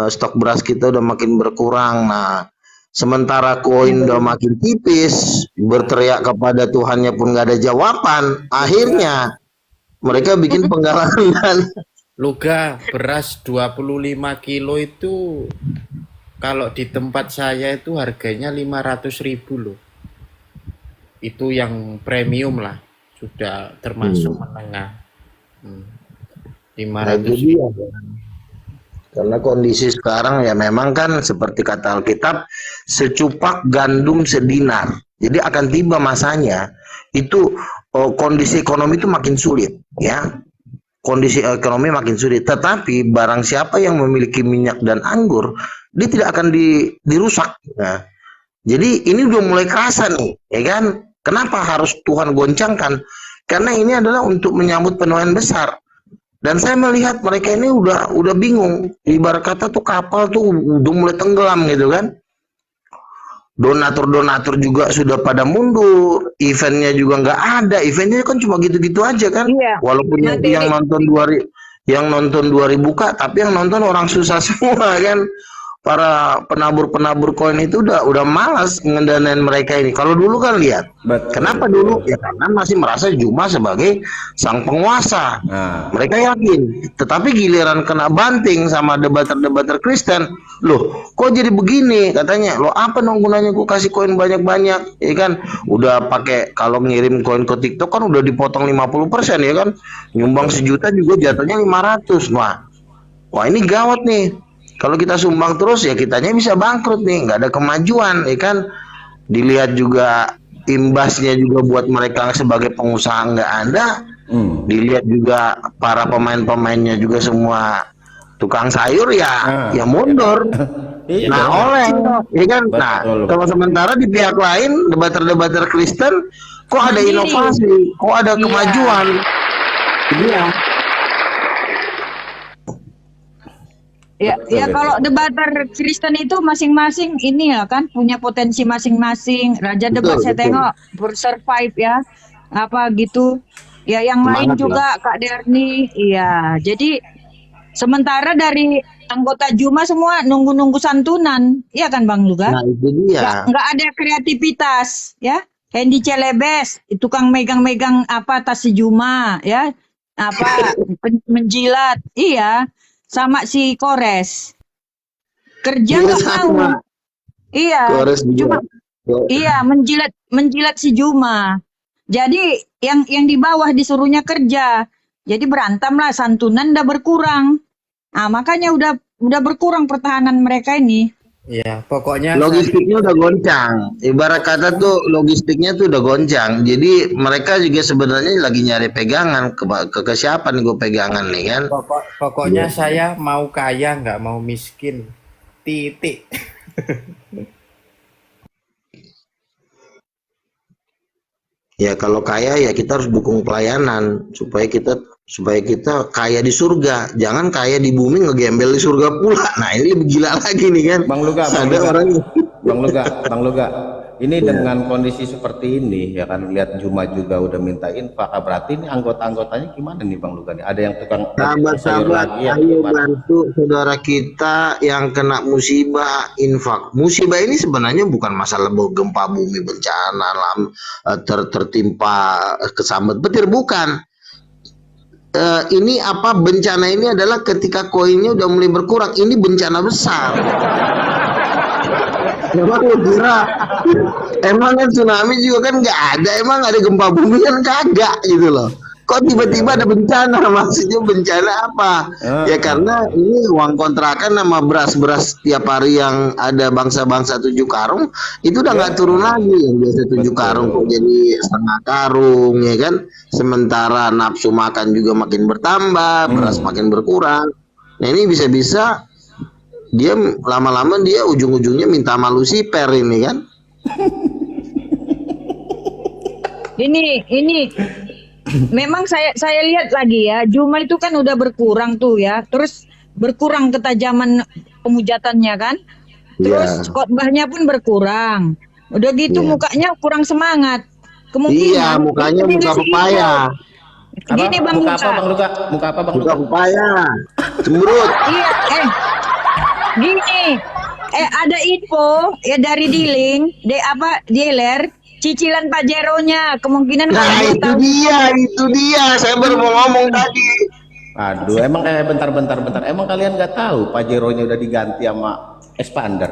stok beras kita udah makin berkurang. Nah sementara koin udah makin tipis, berteriak kepada Tuhannya pun nggak ada jawaban, akhirnya mereka bikin penggalangan. Luga, beras 25 kilo itu kalau di tempat saya itu harganya 500.000 loh. Itu yang premium lah, sudah termasuk menengah. 500.000. Karena kondisi sekarang ya memang kan seperti kata Alkitab, secupak gandum sedinar. Jadi akan tiba masanya itu kondisi ekonomi itu makin sulit ya. Kondisi ekonomi makin sulit, tetapi barang siapa yang memiliki minyak dan anggur, dia tidak akan dirusak. Nah, jadi ini udah mulai kerasa nih, ya kan? Kenapa harus Tuhan goncangkan? Karena ini adalah untuk menyambut penuaian besar. Dan saya melihat mereka ini udah bingung. Ibarat kata tuh kapal tuh udah mulai tenggelam gitu kan. Donatur-donatur juga sudah pada mundur, eventnya juga nggak ada, eventnya kan cuma gitu-gitu aja kan. Walaupun yang nonton 2.000 Kak, tapi yang nonton orang susah semua kan. Para penabur-penabur koin itu udah malas ngedanain mereka ini. Kalau dulu kan lihat, kenapa dulu? Ya karena masih merasa Juma sebagai sang penguasa. Mereka yakin. Tetapi giliran kena banting sama debater-debater Kristen, loh kok jadi begini katanya? Loh apa dong gunanya gue kasih koin banyak-banyak? Ya kan, udah pakai kalau ngirim koin ke TikTok kan udah dipotong 50% ya kan? Nyumbang 1 juta juga jatuhnya 500. Wah ini gawat nih. Kalau kita sumbang terus ya kitanya bisa bangkrut nih, nggak ada kemajuan, ya kan? Dilihat juga imbasnya juga buat mereka sebagai pengusaha nggak ada. Dilihat juga para pemain-pemainnya juga semua tukang sayur ya mundur. Nah oleh, ya kan? Nah kalau sementara di pihak lain debater-debater Kristen kok ada inovasi, kok ada kemajuan. Iya. Ya kalau debater Kristen itu masing-masing ini ya kan punya potensi masing-masing. Raja debat saya tengok bersurvive ya, apa gitu. Ya yang lain juga Kak Derni. Iya, jadi sementara dari anggota Juma semua nunggu-nunggu santunan, iya kan Bang Luga? Nah itu dia. Nggak ada kreativitas ya. Hendy Celebes, tukang megang-megang apa tas si Juma ya, apa menjilat, iya. Sama si Kores kerja nggak mau, iya cuma iya menjilat si Juma. Jadi yang di bawah disuruhnya kerja, jadi berantem lah, santunan udah berkurang. Nah makanya udah berkurang pertahanan mereka ini. Ya, pokoknya logistiknya udah goncang. Ibarat kata tuh logistiknya tuh udah goncang. Jadi mereka juga sebenarnya lagi nyari pegangan ke siapa nih gue pegangan nih kan. Pokoknya saya mau kaya nggak mau miskin. Titik. Ya kalau kaya ya kita harus dukung pelayanan supaya kita supaya kita kaya di surga, jangan kaya di bumi ngegembel di surga pula. Nah ini lebih gila lagi nih kan. Bang Luga, Ada orang Bang Luga, ini dengan kondisi seperti ini ya kan, lihat Juma juga udah minta infak, berarti ini anggota-anggotanya gimana nih Bang Luga nih? Ada yang tukang sayur sahabat-sahabat, lagi ya? ayo bantu saudara kita yang kena musibah infak. Musibah ini sebenarnya bukan masalah gempa bumi, bencana tertimpa kesambat petir, bukan. Ini apa, bencana ini adalah ketika koinnya udah mulai berkurang. Ini bencana besar. Emang lu kira emang kan tsunami juga kan nggak ada, emang ada gempa bumi kan kagak gitu loh. Kok tiba-tiba ada bencana? Maksudnya bencana apa? Ya karena ini uang kontrakan sama beras-beras tiap hari yang ada bangsa-bangsa 7 karung itu udah nggak turun lagi. Yang biasa 7 karung kok jadi setengah karung ya kan. Sementara nafsu makan juga makin bertambah, beras makin berkurang. Nah ini bisa-bisa dia lama-lama dia ujung-ujungnya minta sama Lucifer ini kan. Ini memang saya lihat lagi ya, Juma itu kan udah berkurang tuh ya, terus berkurang ketajaman pemujatannya kan, terus khotbahnya pun berkurang, udah gitu mukanya kurang semangat. Kemungkinan mukanya muka pepaya. Gini Bang Muka apa Bang Luga? Muka apa Bang Luga? Muka pepaya, cemberut. Iya, gini, ada info ya dari Diling, Jeler, cicilan Pajero-nya kemungkinan Nah itu dia, saya baru mau ngomong tadi. Aduh, emang bentar. Emang kalian nggak tahu Pajero-nya udah diganti sama expander?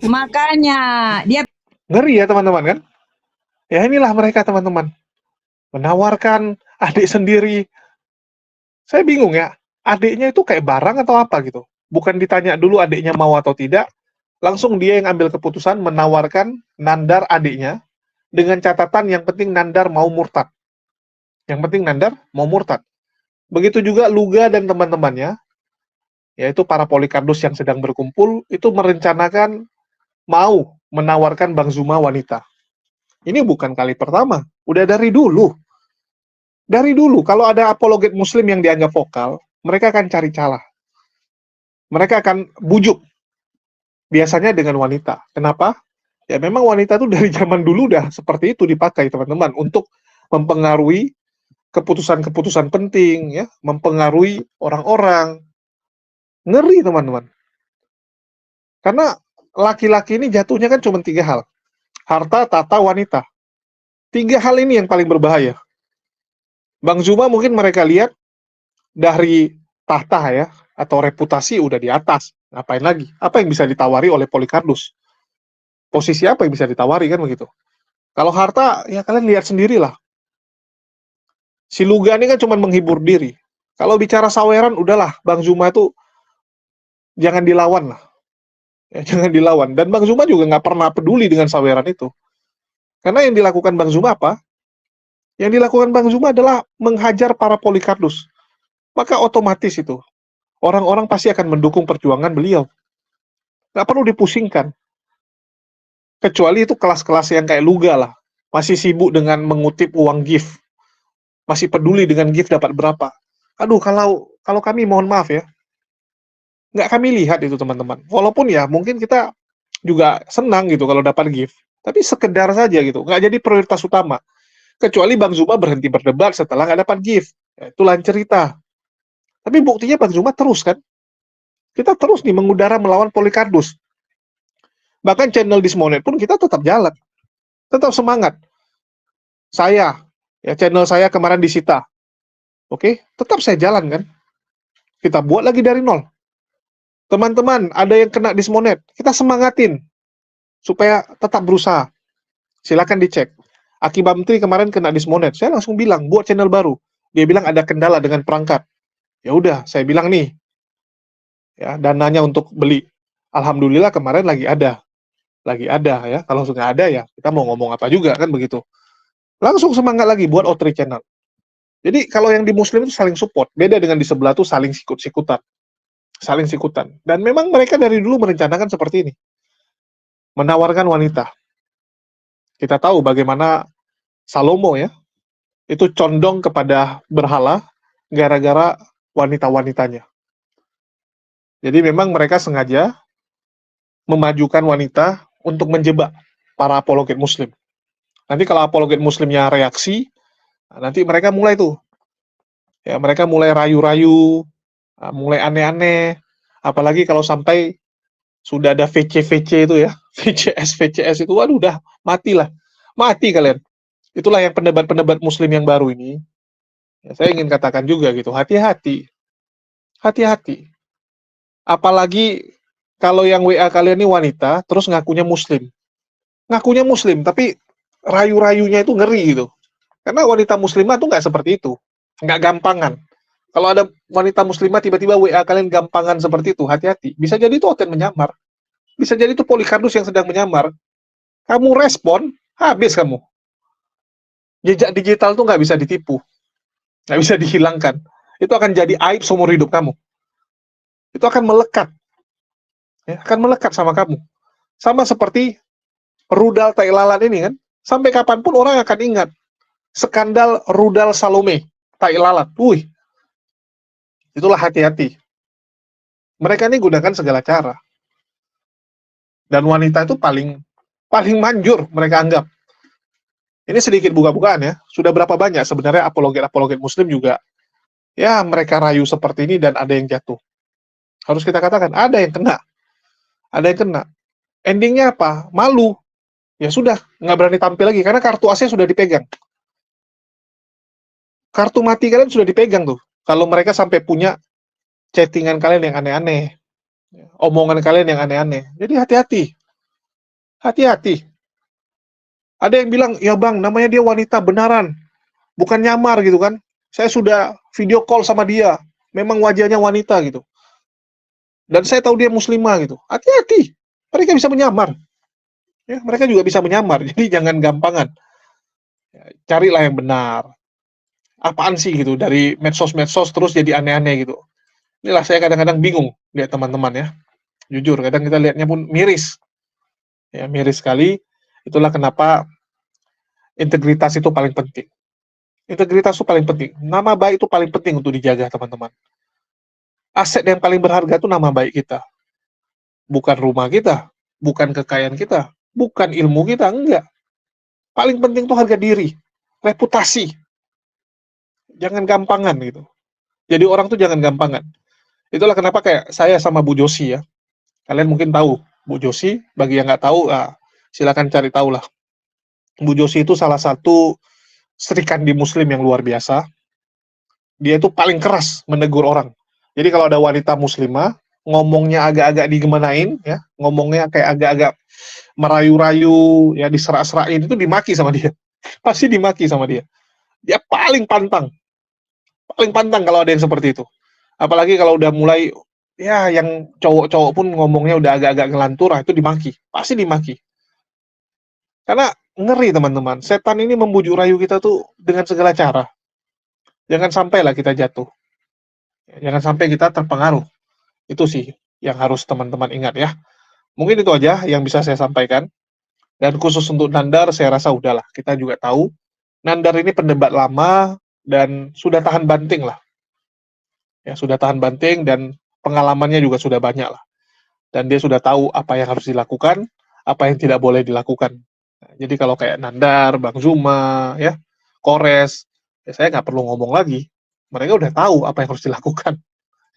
Makanya dia Ngeri ya teman-teman kan? Ya inilah mereka teman-teman. Menawarkan adik sendiri. Saya bingung ya, adiknya itu kayak barang atau apa gitu. Bukan ditanya dulu adiknya mau atau tidak, langsung dia yang ambil keputusan menawarkan Nandar adiknya dengan catatan yang penting Nandar mau murtad. Yang penting Nandar mau murtad. Begitu juga Luga dan teman-temannya, yaitu para Polikardos yang sedang berkumpul, itu merencanakan mau menawarkan Bang Zuma wanita. Ini bukan kali pertama, udah dari dulu. Dari dulu, kalau ada apologet muslim yang dianggap vokal, mereka akan cari celah. Mereka akan bujuk. Biasanya dengan wanita. Kenapa? Ya memang wanita itu dari zaman dulu udah seperti itu dipakai, teman-teman, untuk mempengaruhi keputusan-keputusan penting, ya, mempengaruhi orang-orang. Ngeri, teman-teman. Karena laki-laki ini jatuhnya kan cuma 3 hal. Harta, tata, wanita. 3 hal ini yang paling berbahaya. Bang Zuma mungkin mereka lihat dari tahta ya, atau reputasi udah di atas. Ngapain lagi? Apa yang bisa ditawari oleh Polikardos? Posisi apa yang bisa ditawari kan begitu? Kalau harta, ya kalian lihat sendirilah. Si Luga ini kan cuma menghibur diri. Kalau bicara saweran, udahlah, Bang Zuma itu jangan dilawan lah. Ya, jangan dilawan. Dan Bang Zuma juga nggak pernah peduli dengan saweran itu. Karena yang dilakukan Bang Zuma apa? Yang dilakukan Bang Zuma adalah menghajar para Polikardos. Maka otomatis itu, orang-orang pasti akan mendukung perjuangan beliau. Nggak perlu dipusingkan. Kecuali itu kelas-kelas yang kayak Luga lah. Masih sibuk dengan mengutip uang gift. Masih peduli dengan gift dapat berapa. Aduh, kalau kami mohon maaf ya. Nggak kami lihat itu teman-teman. Walaupun ya mungkin kita juga senang gitu kalau dapat gift. Tapi sekedar saja gitu. Nggak jadi prioritas utama. Kecuali Bang Zuma berhenti berdebat setelah nggak dapat gift. Ya, itu lain cerita. Tapi buktinya Bang Zuma terus kan. Kita terus nih mengudara melawan Polikardos. Bahkan channel Dismonet pun kita tetap jalan. Tetap semangat. Channel saya kemarin disita. Oke, tetap saya jalan kan. Kita buat lagi dari nol. Teman-teman, ada yang kena Dismonet, kita semangatin. Supaya tetap berusaha. Silakan dicek. Aki Bamtri kemarin kena Dismonet. Saya langsung bilang, buat channel baru. Dia bilang ada kendala dengan perangkat. Ya udah, saya bilang nih. Ya, dananya untuk beli. Alhamdulillah kemarin lagi ada ya. Kalau nggak ada ya, kita mau ngomong apa juga kan begitu. Langsung semangat lagi buat outreach channel. Jadi kalau yang di Muslim itu saling support. Beda dengan di sebelah tuh saling sikut-sikutan. Saling sikutan. Dan memang mereka dari dulu merencanakan seperti ini. Menawarkan wanita. Kita tahu bagaimana Salomo ya, itu condong kepada berhala gara-gara wanita-wanitanya. Jadi memang mereka sengaja memajukan wanita untuk menjebak para apologet muslim. Nanti kalau apologet muslimnya reaksi, nanti mereka mulai tuh, ya mereka mulai rayu-rayu, mulai aneh-aneh, apalagi kalau sampai sudah ada VC-VC itu ya, VCS itu, waduh udah matilah, mati kalian. Itulah yang pendebat-pendebat muslim yang baru ini, ya, saya ingin katakan juga gitu, hati-hati, hati-hati. Apalagi kalau yang WA kalian ini wanita, terus ngakunya muslim, tapi rayu-rayunya itu ngeri gitu. Karena wanita muslimah tuh nggak seperti itu, nggak gampangan. Kalau ada wanita muslimah tiba-tiba WA kalian gampangan seperti itu, hati-hati. Bisa jadi itu Oten menyamar, bisa jadi itu Polikardus yang sedang menyamar. Kamu respon, habis kamu. Jejak digital tuh nggak bisa ditipu, nggak bisa dihilangkan. Itu akan jadi aib seumur hidup kamu. Itu akan melekat, ya, akan melekat sama kamu. Sama seperti rudal tai lalat ini kan, sampai kapanpun orang akan ingat skandal rudal Salome tai lalat. Wih, itulah hati-hati. Mereka ini gunakan segala cara. Dan wanita itu paling manjur mereka anggap. Ini sedikit buka-bukaan ya. Sudah berapa banyak sebenarnya apologet-apologet muslim juga, ya mereka rayu seperti ini dan ada yang jatuh. Harus kita katakan, ada yang kena. Ada yang kena. Endingnya apa? Malu. Ya sudah, nggak berani tampil lagi, karena kartu as sudah dipegang. Kartu mati kalian sudah dipegang tuh. Kalau mereka sampai punya chattingan kalian yang aneh-aneh, omongan kalian yang aneh-aneh. Jadi hati-hati. Hati-hati. Ada yang bilang, ya bang, namanya dia wanita benaran. Bukan nyamar gitu kan. Saya sudah video call sama dia. Memang wajahnya wanita gitu. Dan saya tahu dia muslimah gitu. Hati-hati. Mereka bisa menyamar. Ya, mereka juga bisa menyamar. Jadi jangan gampangan. Ya, carilah yang benar. Apaan sih gitu. Dari medsos-medsos terus jadi aneh-aneh gitu. Inilah saya kadang-kadang bingung lihat teman-teman ya. Jujur, kadang kita lihatnya pun miris. Ya, miris sekali. Itulah kenapa integritas itu paling penting. Integritas itu paling penting. Nama baik itu paling penting untuk dijaga, teman-teman. Aset yang paling berharga itu nama baik kita. Bukan rumah kita, bukan kekayaan kita, bukan ilmu kita, enggak. Paling penting itu harga diri, reputasi. Jangan gampangan gitu. Jadi orang tuh jangan gampangan. Itulah kenapa kayak saya sama Bu Josi ya. Kalian mungkin tahu Bu Josi, bagi yang nggak tahu, silakan cari tahu lah. Bu Josi itu salah satu serikandi muslim yang luar biasa. Dia itu paling keras menegur orang. Jadi kalau ada wanita muslimah, ngomongnya agak-agak digemanain, ya, ngomongnya kayak agak-agak merayu-rayu, ya diserak-serakin, itu dimaki sama dia. Pasti dimaki sama dia. Dia paling pantang kalau ada yang seperti itu. Apalagi kalau udah mulai, ya yang cowok-cowok pun ngomongnya udah agak-agak ngelantur, itu dimaki. Pasti dimaki. Karena ngeri teman-teman, setan ini membujuk rayu kita tuh dengan segala cara. Jangan sampailah kita jatuh. Jangan sampai kita terpengaruh. Itu sih yang harus teman-teman ingat ya. Mungkin itu aja yang bisa saya sampaikan. Dan khusus untuk Nandar, saya rasa udahlah. Kita juga tahu, Nandar ini pendebat lama dan sudah tahan banting lah. Ya, sudah tahan banting dan pengalamannya juga sudah banyak lah. Dan dia sudah tahu apa yang harus dilakukan, apa yang tidak boleh dilakukan. Nah, jadi kalau kayak Nandar, Bang Zuma, ya, Kores, ya saya nggak perlu ngomong lagi. Mereka udah tahu apa yang harus dilakukan.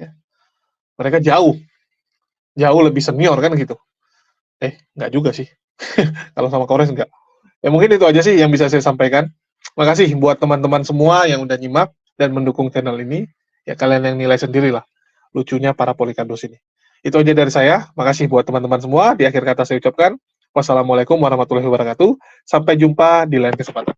Ya. Mereka jauh lebih senior kan gitu. Nggak juga sih. Kalau sama Kores nggak. Ya mungkin itu aja sih yang bisa saya sampaikan. Makasih buat teman-teman semua yang udah nyimak dan mendukung channel ini. Ya kalian yang nilai sendirilah lucunya para Polikardus ini. Itu aja dari saya. Makasih buat teman-teman semua. Di akhir kata saya ucapkan wassalamualaikum warahmatullahi wabarakatuh. Sampai jumpa di lain kesempatan.